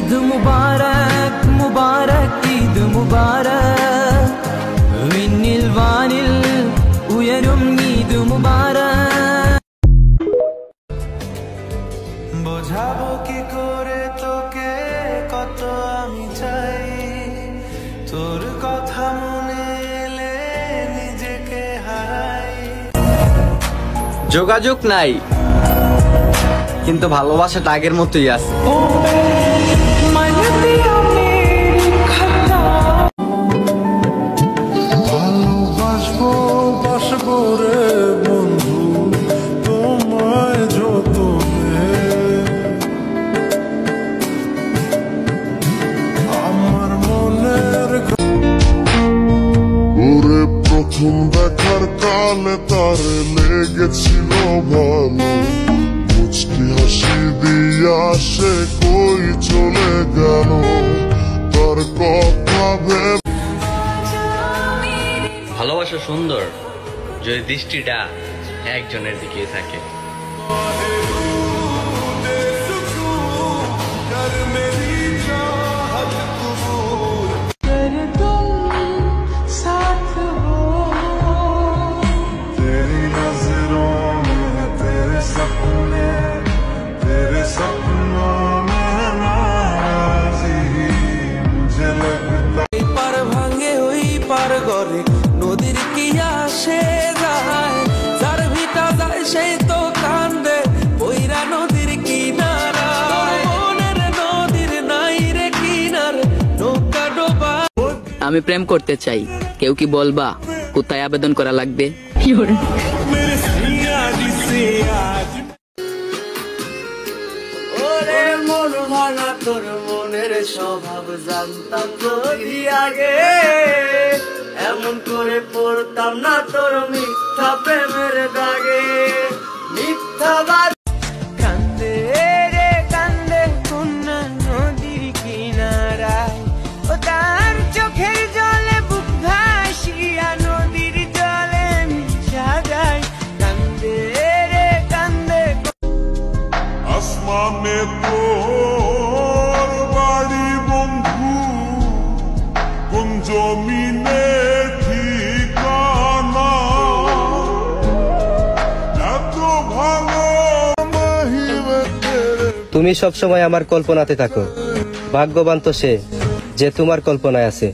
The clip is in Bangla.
ঈদ মুবারক মুবারক ঈদ মুবারক വിണ്ണിൽ വാനിൽ ഉയരും ঈদ মুবারক বোঝাবো কি করে তোকে কত আমি চাই তোর কথা মনে এলে নিজেকে হারাই যোগাযোগ নাই কিন্তু ভালোবাসাটা আগের মতোই আছে ভালোবাসবো বাসবো রে বন্ধু তোমায় যতনে আমার মনের ওরে প্রথম দেখার কালে তারে লেগেছিল ভালো মুচকি হাসি দিয়া সে কই চলে গেল তার কথা ভেবে ভালোবাসা সুন্দর যদি দৃষ্টিটা একজনের দিকে থাকে নদীর কি আসে যায় যার ভিটা যায় সেই তো কান্দে বইরা নদীর কিনারায় মনের নদীর নাই রে কিনার নৌকা ডোবা আমি প্রেম করতে চাই কেউ কি বলবা কোথায় আবেদন করা লাগবে ওরে মন ভাঙা তোর মনের স্বভাব জানতাম যদি আগে এমন করে পড়তাম না তোর মিথ্যা প্রেমের দাগে মিথ্যাবাদ কান্দে রে কান্দে কোনা নদীর কিনারায় ও তার চোখের জলে বুক ভাসিয়া নদীর জলে মিশা যায় কান্দে রে কান্দে আসমানে তোর বাড়ি বন্ধু কোন জমিনে ঠিকানা এত ভালো তুমি সবসময় আমার কল্পনাতে থাকো ভাগ্যবান তো সে যে তোমার কল্পনায় আছে